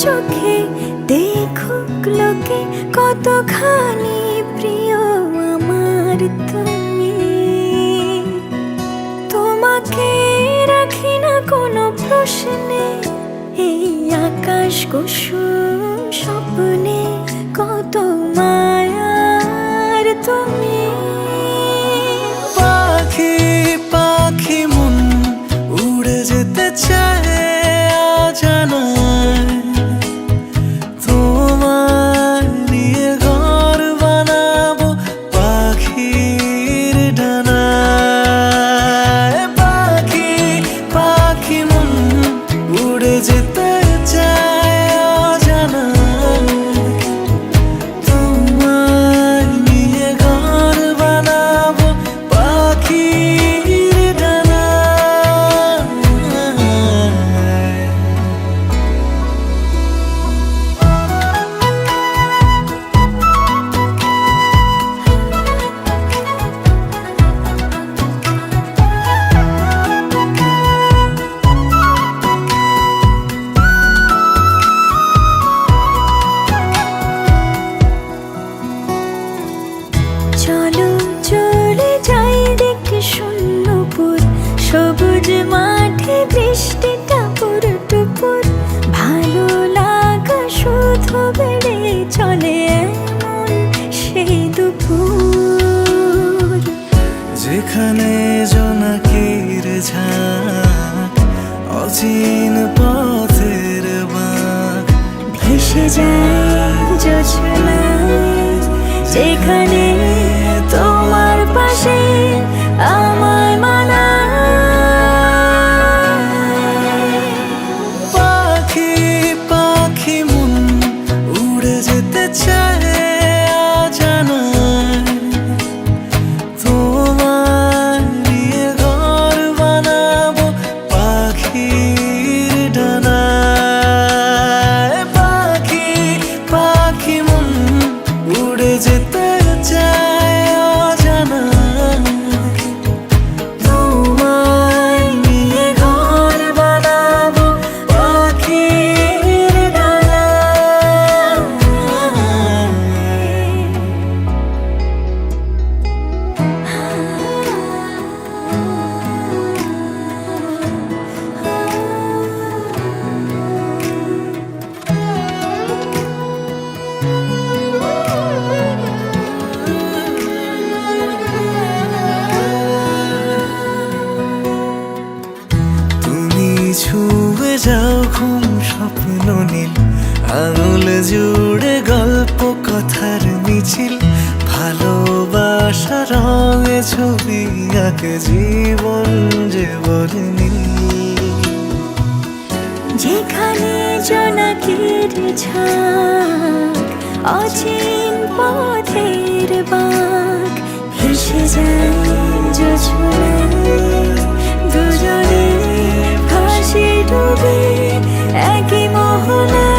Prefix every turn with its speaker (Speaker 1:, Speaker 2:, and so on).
Speaker 1: চোখে দেখুক লোকে কতখানি প্রিয় আমার তুমি। তোমাকে রাখি না কোনো প্রশ্নে, এই আকাশ কুসুম স্বপ্নে কত মায়ার তুমি।
Speaker 2: পাখি পাখি মন উড়ে যেতে চায় অজানায়, তোমার নিয়ে ঘর বানাবো পাখির ডানায়। পাখি পাখি মন উড়ে যেতে চায় অজানায়, তোমার নিয়ে ঘর বানাবো পাখির ডানায়।
Speaker 1: চলো চলে যাই দেখে শূন্যপুর, সবুজ মাঠে বৃষ্টি টাপুর টুপুর। ভালো লাগা শুধু বেড়ে চলে এমন সেই দুপুর,
Speaker 2: যেখানে জোনাকির ঝাঁক অচিন পথের বাঁক
Speaker 1: ভেসে যায় জোছনায়। যেখানে তোমার পাশে আমায় মানায়।
Speaker 2: পাখি পাখি মন উড়ে যেতে চায় অজানায়, তোমার নিয়ে ঘর বানাবো পাখির ডানায়। পাখি পাখি মন উড়ে যেতে চায় অজানায়, তোমায় নিয়ে ঘর বানাবো পাখির ডানায়। তুমি ছুঁয়ে যাও ঘুম স্বপ্ন নীল, আঙুল জুড়ে গল্প কথার মিছিল। ভালোবাসা রঙে ছবি আঁকে জীবন যে বলে নীল।
Speaker 1: যেখানে জোনাকির ঝাঁক অচিন পথের বাঁক, ভেসে যায় জোছনায়। দুজনে ভাসি ডুবে একই মোহনায়।